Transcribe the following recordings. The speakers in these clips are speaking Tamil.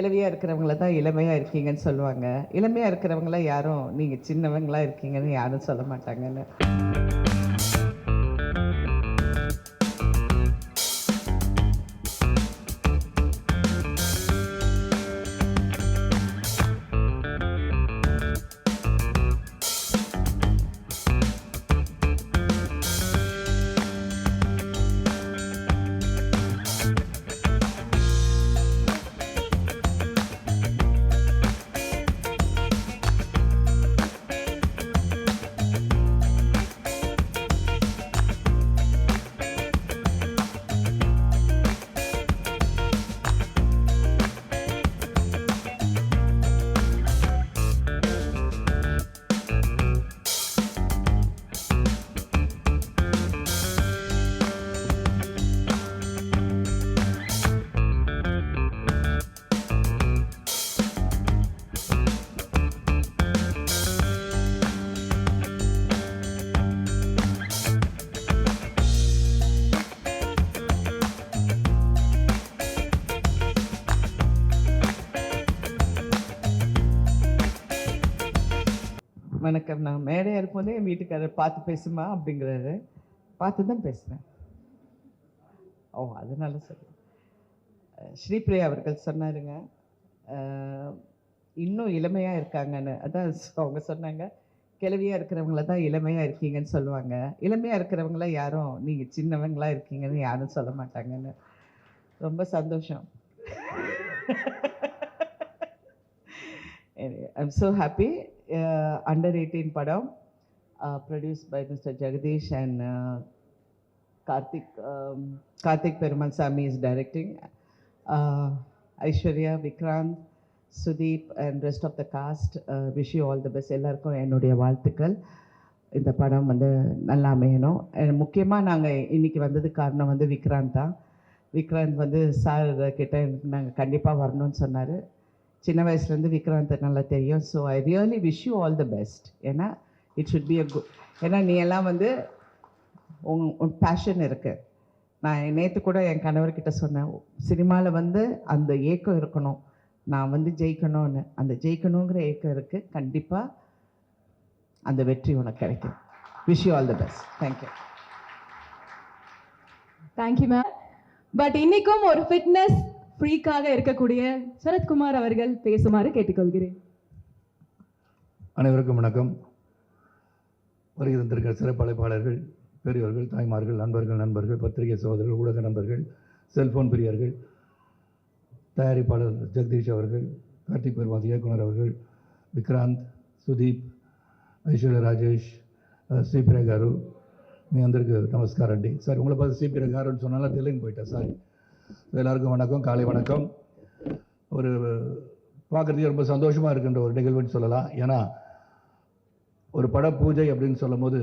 கிழவியா இருக்கிறவங்கள தான் இளமையா இருக்கீங்கன்னு சொல்லுவாங்க. இளமையா இருக்கிறவங்கள யாரும் நீங்க சின்னவங்களா இருக்கீங்கன்னு யாரும் சொல்ல மாட்டாங்கன்னு. வணக்கம். நான் மேடையாக இருக்கும்போதே என் வீட்டுக்காரர் பார்த்து பேசுமா அப்படிங்கிறாரு. பார்த்து தான் பேசுகிறேன். ஓ, அதனால சரி. ஸ்ரீபிரியா அவர்கள் சொன்னாருங்க, இன்னும் இளமையாக இருக்காங்கன்னு. அதான் அவங்க சொன்னாங்க, கிழவியாக இருக்கிறவங்கள தான் இளமையாக இருக்கீங்கன்னு சொல்லுவாங்க. இளமையாக இருக்கிறவங்கள யாரும் நீங்கள் சின்னவங்களா இருக்கீங்கன்னு யாரும் சொல்ல மாட்டாங்கன்னு. ரொம்ப சந்தோஷம். I'm so happy. Under 18 padam, produced by Mr. Jagadish and Karthik Perumal Sami is directing. Aishwarya, Vikrant, Sudeep and rest of the cast, wish you all the best. எல்லாருக்கும் என்னுடைய வாழ்த்துக்கள். இந்த படம் வந்து நல்லா அமையணும். முக்கியமாக நாங்கள் இன்றைக்கி வந்தது காரணம் வந்து விக்ராந்த் தான். விக்ராந்த் வந்து சார் கிட்ட நாங்கள் கண்டிப்பாக வரணும்னு சொன்னார். சின்ன வயசுலேருந்து விக்ராந்த் நல்லா தெரியும். So I really wish you all the best. ஏன்னா it should be a good. ஏன்னா நீ எல்லாம் வந்து உன் பேஷன் இருக்குது. நான் நேற்று கூட என் கணவர்கிட்ட சொன்னேன், சினிமாவில் வந்து அந்த ஏக்கம் இருக்கணும், நான் வந்து ஜெயிக்கணும்னு. அந்த ஜெயிக்கணுங்கிற ஏக்கம் இருக்குது. கண்டிப்பாக அந்த வெற்றி உனக்கு கிடைக்கும். Wish you all the best. Thank you. Thank you ma'am. But இன்னைக்கும் ஒரு ஃபிட்னஸ் ஃப்ரீக்காக இருக்கக்கூடிய சரத்குமார் அவர்கள் பேசுமாறு கேட்டுக்கொள்கிறேன். அனைவருக்கும் வணக்கம். வருகை தந்திருக்கிற சிறப்பழைப்பாளர்கள், பெரியவர்கள், தாய்மார்கள், நண்பர்கள், பத்திரிகை சகோதரர்கள், ஊடக நண்பர்கள், செல்போன் பிரியர்கள், தயாரிப்பாளர் ஜெகதீஷ் அவர்கள், கார்த்திக் பெருமாள் இயக்குனர் அவர்கள், விக்ராந்த், సుదీప్, ఐశ్వర్య రాజేష్, శ్రీప్రియ గారు, మీ అందరికీ నమస్కారం అండి. సార్ உங்களை பார்த்து శ్రీప్రియ గారు சொன்னாலும் தெலுங்கு போயிட்டேன், சாரி. எல்லாருக்கும் வணக்கம், காலை வணக்கம். ஒரு பார்க்குறதுக்கு ரொம்ப சந்தோஷமாக இருக்கின்ற ஒரு நிகழ்வுன்னு சொல்லலாம். ஏன்னா ஒரு பட பூஜை அப்படின்னு சொல்லும் போது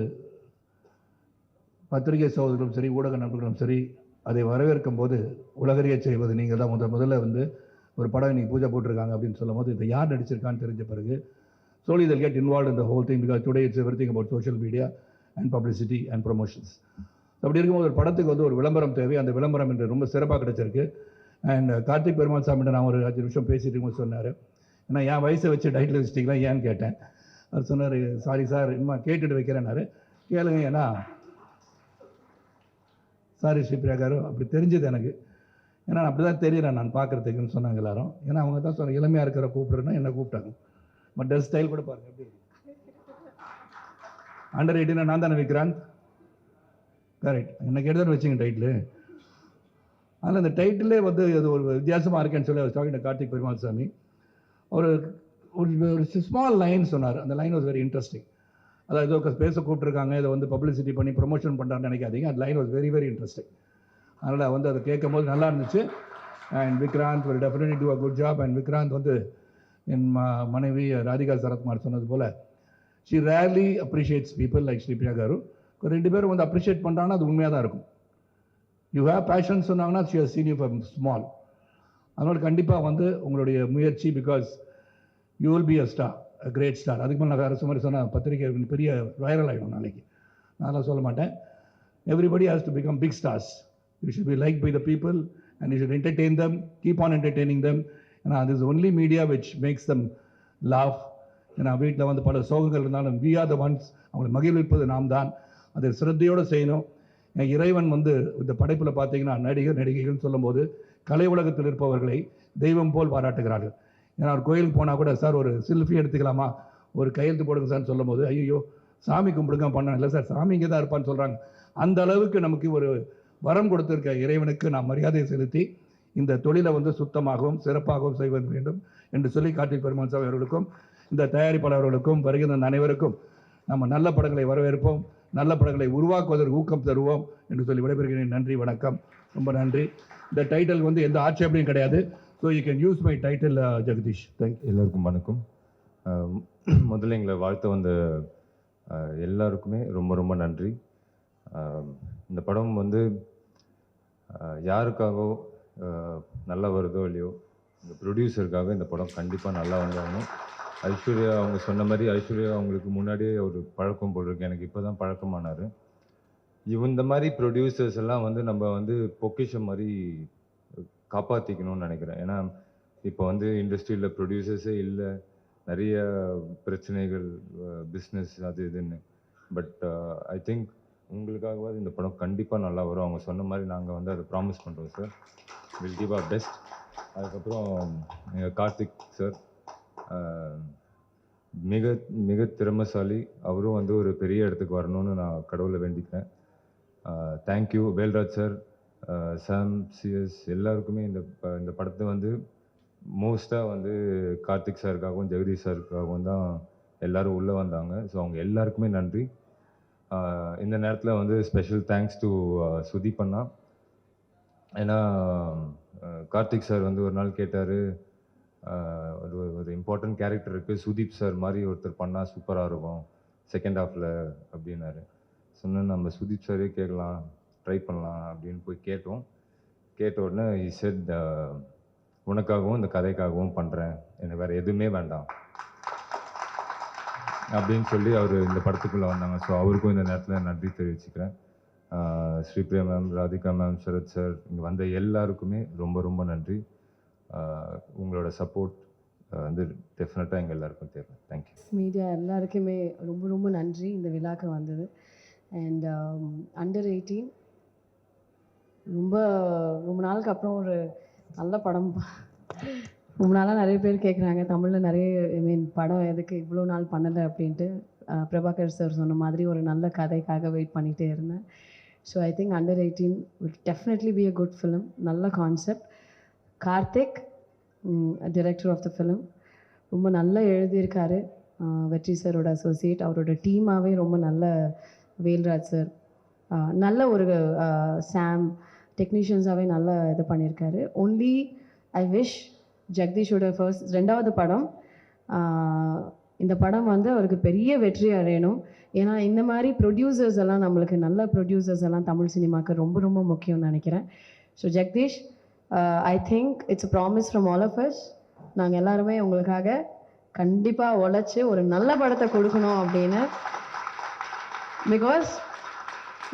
பத்திரிகை சகோதரர்களும் சரி, ஊடக நண்பர்களும் சரி, அதை வரவேற்கும் போது உலகறிய செய்வது நீங்கள் தான். முதல்ல வந்து ஒரு படம் இன்றைக்கி பூஜை போட்டிருக்காங்க அப்படின்னு சொல்லும் போது இதை யார் நடிச்சிருக்கான்னு தெரிஞ்ச பிறகு slowly they'll get involved in the whole thing, because today it's everything about social media and publicity and promotions. அப்படி இருக்கும்போது ஒரு படத்துக்கு வந்து ஒரு விளம்பரம் தேவை. அந்த விளம்பரம் என்று ரொம்ப சிறப்பாக கிடைச்சிருக்கு. அண்ட் கார்த்திக் பெருமாள் சாமிகிட்ட நான் ஒரு 5 நிமிஷம் பேசிட்டு இருக்கும்போது சொன்னார், ஏன்னா என் வயசை வச்சு டைட்டில் வச்சிட்டிங்களா ஏன்னு கேட்டேன். அவர் சொன்னார், சாரி சார், இன்னும் கேட்டுட்டு வைக்கிறேன்னாரு. கேளுங்க, ஏன்னா சாரி ஸ்ரீபிரியா காரு, அப்படி தெரிஞ்சது எனக்கு. ஏன்னா அப்படி தான் தெரியறேன் நான் பார்க்குறதுக்குன்னு சொன்னாங்க எல்லாரும். ஏன்னா அவங்க தான் சொன்னாங்க, இளமையாக இருக்கிற கூப்பிட்றேன்னா என்ன கூப்பிட்டாங்க. பட் ட்ரெஸ் ஸ்டைல் கூட பாருங்கள் எப்படி இருக்கு. அண்டர் 18 நான் தானே விக்ராந்த், கரெக்ட். எனக்கு எடுத்து வச்சுங்க டைட்டிலு. அதில் அந்த டைட்டிலே வந்து அது ஒரு வித்தியாசமாக இருக்கேன்னு சொல்லி அவர் டாக்கிங் கார்த்திக் பெருமாள் சாமி ஒரு ஒரு ஸ்மால் லைன் சொன்னார். அந்த லைன் வாஸ் வெரி இன்ட்ரெஸ்டிங். அதாவது ஏதோ பேச கூப்பிட்ருக்காங்க, இதை வந்து பப்ளிசிட்டி பண்ணி ப்ரொமோஷன் பண்ணுறான்னு நினைக்காதீங்க. அந்த line was very very interesting. அதனால் வந்து அதை கேட்கும் போது நல்லா இருந்துச்சு. And Vikrant will definitely do a good job. And Vikrant வந்து என் மனைவி ராதிகா சரத்குமார் சொன்னது போல், she rarely appreciates people like Sripriya garu. 2 பேரும் வந்து அப்ரிஷியேட் பண்ணுறாங்கன்னா அது உண்மையாக தான் இருக்கும். யூ ஹேவ் பேஷன் சொன்னாங்கன்னா she has seen you from small. அதனால் கண்டிப்பாக வந்து உங்களுடைய முயற்சி, because you will be a star, a great star. அதுக்கு மேலே நான் வேறு மாதிரி சொன்னால் பத்திரிகை பெரிய வைரல் ஆகிடும் நாளைக்கு. நான் அதெல்லாம் சொல்ல மாட்டேன். Everybody has to become big stars. You should be like by the people and you should entertain them, keep on entertaining them. ஏன்னா அது is only media which makes them laugh. ஏன்னா வீட்டில் வந்து பல சோகங்கள் இருந்தாலும் வி ஆர் த ஒன்ஸ், அவங்களை மகிழ்விப்பது நாம் தான். அதை சிரத்தையோடு செய்யணும். இறைவன் வந்து இந்த படைப்பில் பார்த்தீங்கன்னா நடிகர் நடிகைகள்னு சொல்லும்போது கலை உலகத்தில் இருப்பவர்களை தெய்வம் போல் பாராட்டுகிறார்கள். ஏன்னா ஒரு கோயிலுக்கு போனால் கூட சார் ஒரு செல்ஃபி எடுத்துக்கலாமா, ஒரு கையெழுத்து போடுங்க சார்னு சொல்லும் போது ஐயோ சாமி கும்பிடுங்க பண்ண இல்லை சார், சாமி இங்கே தான் இருப்பான்னு சொல்கிறாங்க. அந்த அளவுக்கு நமக்கு ஒரு வரம் கொடுத்திருக்க இறைவனுக்கு நாம் மரியாதையை செலுத்தி இந்த தொழிலை வந்து சுத்தமாகவும் சிறப்பாகவும் செய்வது வேண்டும் என்று சொல்லி கார்த்திக் பெருமாள் சாமி அவர்களுக்கும் இந்த தயாரிப்பாளர்களுக்கும் வருகின்ற அனைவருக்கும் நம்ம நல்ல படங்களை வரவேற்போம், நல்ல படங்களை உருவாக்குவதற்கு ஊக்கம் தருவோம் என்று சொல்லி விடைபெறுகிறேன். நன்றி, வணக்கம், ரொம்ப நன்றி. இந்த டைட்டில் வந்து எந்த ஆட்சேபனையும் கிடையாது. So you can use my title Jagadish. Thank you. எல்லோருக்கும் வணக்கம். முதல்ல எங்களை வாழ்த்த வந்த எல்லாருக்குமே ரொம்ப ரொம்ப நன்றி. இந்த படம் வந்து யாருக்காகவோ நல்லா வருதோ இல்லையோ, இந்த ப்ரொடியூசருக்காக இந்த படம் கண்டிப்பாக நல்லா வந்தாங்க. ஐஸ்வர்யா அவங்க சொன்ன மாதிரி, ஐஸ்வர்யா அவங்களுக்கு முன்னாடியே ஒரு பழக்கம் போல் இருக்கு, எனக்கு இப்போ தான் பழக்கமானார். இந்த மாதிரி ப்ரொடியூசர்ஸ் எல்லாம் வந்து நம்ம வந்து பொக்கிஷம் மாதிரி காப்பாற்றிக்கணும்னு நினைக்கிறேன். ஏன்னா இப்போ வந்து இண்டஸ்ட்ரியில் ப்ரொடியூசர்ஸே இல்லை, நிறைய பிரச்சனைகள், பிஸ்னஸ் அது இதுன்னு. பட் ஐ திங்க் உங்களுக்காகவாது இந்த படம் கண்டிப்பாக நல்லா வரும். அவங்க சொன்ன மாதிரி நாங்கள் வந்து அதை ப்ராமிஸ் பண்ணுறோம் sir. Will give our best. அதுக்கப்புறம் எங்கள் கார்த்திக் சார் மிக மிக திறமைசாலி. அவரும் வந்து ஒரு பெரிய இடத்துக்கு வரணும்னு நான் கடவுளை வேண்டிக்கிறேன். தேங்க்யூ வேல்ராஜ் சார், சாம், சிஎஸ் எல்லாருக்குமே. இந்த படத்தை வந்து மோஸ்ட்டாக வந்து கார்த்திக் சாருக்காகவும் ஜெகதீஷ் சாருக்காகவும் தான் எல்லோரும் உள்ளே வந்தாங்க. ஸோ அவங்க எல்லாருக்குமே நன்றி. இந்த நேரத்தில் வந்து ஸ்பெஷல் தேங்க்ஸ் டு சுதீப் அண்ணா. ஏன்னா கார்த்திக் சார் வந்து ஒரு நாள் கேட்டார், ஒரு இம்பார்ட்டன்ட் கேரக்டர் இருக்குது, சுதீப் சார் மாதிரி ஒருத்தர் பண்ணால் சூப்பராக இருக்கும் செகண்ட் ஹாஃபில் அப்படின்னாரு. சொன்னேன் நம்ம சுதீப் சாரே கேட்கலாம், ட்ரை பண்ணலாம் அப்படின்னு போய் கேட்டோம். கேட்ட உடனே he said உனக்காகவும் இந்த கதைக்காகவும் பண்ணுறேன், எனக்கு வேறு எதுவுமே வேண்டாம் அப்படின்னு சொல்லி அவர் இந்த படத்துக்குள்ளே வந்தாங்க. ஸோ அவருக்கும் இந்த நேரத்தில் நன்றி தெரிவிச்சுக்கிறேன். Sripriya ma'am, Radhika ma'am, Sarath sir, இங்கே வந்த எல்லாருக்குமே ரொம்ப ரொம்ப நன்றி. உங்களோட சப்போர்ட் வந்து டெஃபினட்டாக எங்கள் எல்லாருக்கும் தேவை. தேங்க்யூ. மீடியா எல்லாருக்குமே ரொம்ப ரொம்ப நன்றி இந்த விழாக்கு வந்தது. அண்ட் அண்டர் 18 ரொம்ப ரொம்ப நாளுக்கு அப்புறம் ஒரு நல்ல படம். ரொம்ப நாளாக நிறைய பேர் கேட்குறாங்க தமிழில் நிறைய படம் எதுக்கு இவ்வளோ நாள் பண்ணலை அப்படின்ட்டு. பிரபாகர் சார் சொன்ன மாதிரி ஒரு நல்ல கதைக்காக வெயிட் பண்ணிகிட்டே இருந்தேன். So I think under 18 will definitely be a good film. நல்ல concept. Karthik director of the film ரொம்ப நல்லா எழுதியிருக்காரு. வெற்றி சாரோட அசோசியேட், அவரோட டீமாகவே ரொம்ப நல்ல. வேல்ராஜ் சார் நல்ல ஒரு சாம் டெக்னீஷியன்ஸாகவே நல்லா இது பண்ணியிருக்காரு. ஒன்லி ஐ விஷ் ஜெகதீஷோட ரெண்டாவது படம், இந்த படம் வந்து அவருக்கு பெரிய வெற்றி அடையணும். ஏன்னா இந்த மாதிரி ப்ரொடியூசர்ஸ் எல்லாம் நம்மளுக்கு நல்ல ப்ரொடியூசர்ஸ் எல்லாம் தமிழ் சினிமாவுக்கு ரொம்ப ரொம்ப முக்கியம்னு நினைக்கிறேன். So Jagadish, I think it's a promise from all of us. நாங்கள் எல்லாருமே உங்களுக்காக கண்டிப்பாக உழைச்சி ஒரு நல்ல படத்தை கொடுக்கணும் அப்படின்னு. பிகாஸ்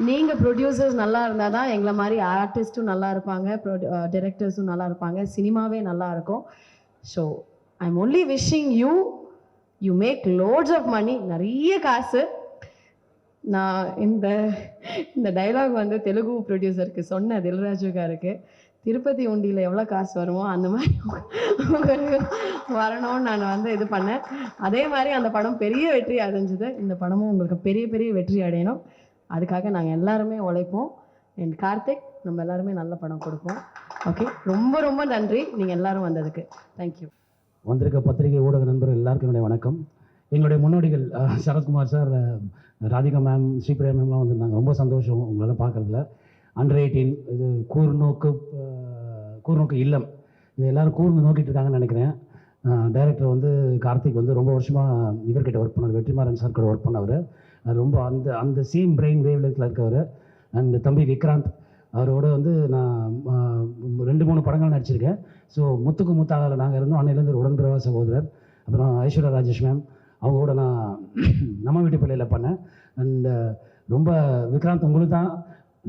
நீங்கள் ப்ரொடியூசர்ஸ் நல்லா இருந்தால் தான் எங்களை மாதிரி ஆர்டிஸ்ட்டும் நல்லா இருப்பாங்க, டைரக்டர்ஸும் நல்லா இருப்பாங்க, சினிமாவே நல்லா இருக்கும். So I am only wishing you make lots of money, நிறைய காசு. நான் இந்த டைலாக் வந்து தெலுங்கு ப்ரொடியூசருக்கு சொன்னேன், தில்ராஜுக்காருக்கு. திருப்பதி உண்டியில் எவ்வளோ காசு வருமோ அந்த மாதிரி உங்களுக்கு வரணும்னு நான் வந்து இது பண்ணேன். அதே மாதிரி அந்த படம் பெரிய வெற்றி அடைஞ்சுது. இந்த படமும் உங்களுக்கு பெரிய பெரிய வெற்றி அடையணும். அதுக்காக நாங்கள் எல்லாருமே உழைப்போம். அண்ட் கார்த்திக், நம்ம எல்லாருமே நல்ல படம் கொடுப்போம். ஓகே, ரொம்ப ரொம்ப நன்றி நீங்கள் எல்லாரும் வந்ததுக்கு. தேங்க்யூ. வந்திருக்க பத்திரிகை ஊடக நண்பர்கள் எல்லாருக்கும் என்னுடைய வணக்கம். எங்களுடைய முன்னோடிகள் சரத்குமார் சார், ராதிகா மேம், ஸ்ரீபிரியா மேம்லாம் வந்திருந்தாங்க. ரொம்ப சந்தோஷம் உங்களெல்லாம் பார்க்குறதுல. அண்டர் 18 இது கூர்நோக்கு இல்லம், இது எல்லோரும் கூர்ந்து நோக்கிட்டு இருக்காங்கன்னு நினைக்கிறேன். டைரக்டர் வந்து கார்த்திக் வந்து ரொம்ப வருஷமாக இவர்கிட்ட ஒர்க் பண்ணார், வெற்றிமாறன் சார் கூட ஒர்க் பண்ணவர். ரொம்ப அந்த சேம் பிரெயின் வேவ் லென்த்தில் இருக்கவர். அண்ட் தம்பி விக்ராந்த், அவரோட வந்து நான் 2-3 படங்கள் நடிச்சிருக்கேன். ஸோ முத்துக்கு முத்தாக நாங்கள் இருந்தோம், அன்னையிலேருந்து ஒரு உடன்பிறவா சகோதரர். அப்புறம் ஐஸ்வர்யா ராஜேஷ் மேம், அவங்க கூட நான் நம்ம வீட்டு பிள்ளையில் பண்ணேன். அண்ட் ரொம்ப விக்ராந்த், உங்களுக்கு தான்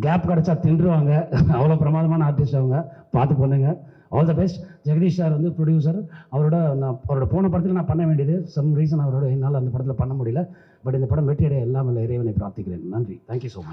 கேப் கிடச்சா தின்றுவாங்க, அவ்வளோ பிரமாதமான ஆர்டிஸ்ட் அவங்க, பார்த்து பண்ணுங்க. All the best. Jagadish sir வந்து ப்ரொடியூசர். அவரோட போன படத்தில் நான் பண்ண வேண்டியது சம் ரீசன் என்னால் அந்த படத்தில் பண்ண முடியல. பட் இந்த படம் வெற்றியடைய எல்லாம் இறைவனை பிரார்த்திக்கிறேன். நன்றி. Thank you so much.